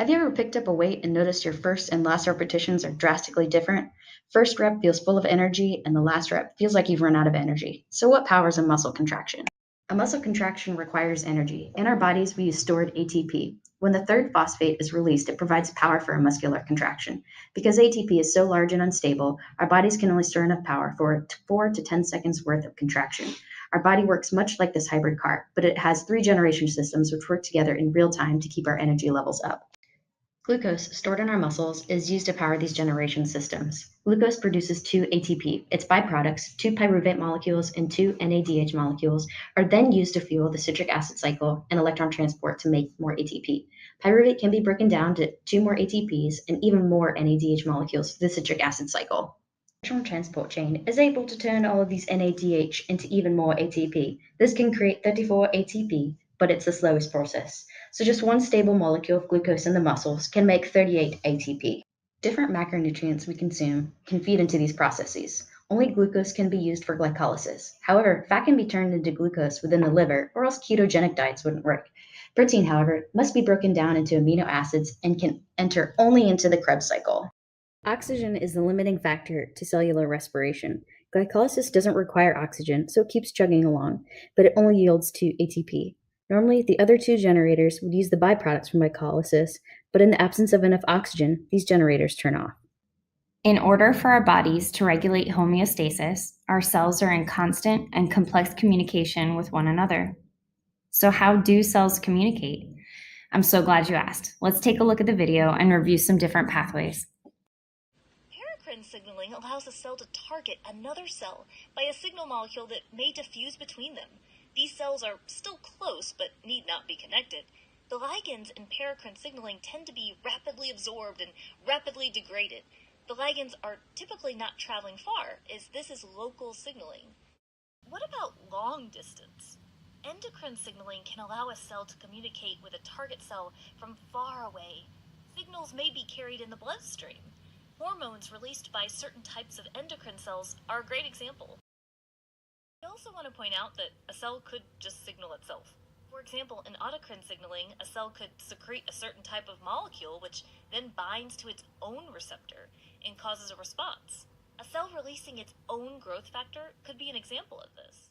Have you ever picked up a weight and noticed your first and last repetitions are drastically different? First rep feels full of energy, and the last rep feels like you've run out of energy. So, what powers a muscle contraction? A muscle contraction requires energy. In our bodies, we use stored ATP. When the third phosphate is released, it provides power for a muscular contraction. Because ATP is so large and unstable, our bodies can only store enough power for 4 to 10 seconds worth of contraction. Our body works much like this hybrid car, but it has three generation systems which work together in real time to keep our energy levels up. Glucose, stored in our muscles, is used to power these generation systems. Glucose produces 2 ATP. Its byproducts, 2 pyruvate molecules and 2 NADH molecules, are then used to fuel the citric acid cycle and electron transport to make more ATP. Pyruvate can be broken down to 2 more ATPs and even more NADH molecules through the citric acid cycle. The electron transport chain is able to turn all of these NADH into even more ATP. This can create 34 ATP, but it's the slowest process. So just one stable molecule of glucose in the muscles can make 38 ATP. Different macronutrients we consume can feed into these processes. Only glucose can be used for glycolysis. However, fat can be turned into glucose within the liver, or else ketogenic diets wouldn't work. Protein, however, must be broken down into amino acids and can enter only into the Krebs cycle. Oxygen is the limiting factor to cellular respiration. Glycolysis doesn't require oxygen, so it keeps chugging along, but it only yields to ATP. Normally, the other two generators would use the byproducts from glycolysis, but in the absence of enough oxygen, these generators turn off. In order for our bodies to regulate homeostasis, our cells are in constant and complex communication with one another. So how do cells communicate? I'm so glad you asked. Let's take a look at the video and review some different pathways. Paracrine signaling allows a cell to target another cell by a signal molecule that may diffuse between them. These cells are still close, but need not be connected. The ligands in paracrine signaling tend to be rapidly absorbed and rapidly degraded. The ligands are typically not traveling far, as this is local signaling. What about long distance? Endocrine signaling can allow a cell to communicate with a target cell from far away. Signals may be carried in the bloodstream. Hormones released by certain types of endocrine cells are a great example. I also want to point out that a cell could just signal itself. For example, in autocrine signaling, a cell could secrete a certain type of molecule which then binds to its own receptor and causes a response. A cell releasing its own growth factor could be an example of this.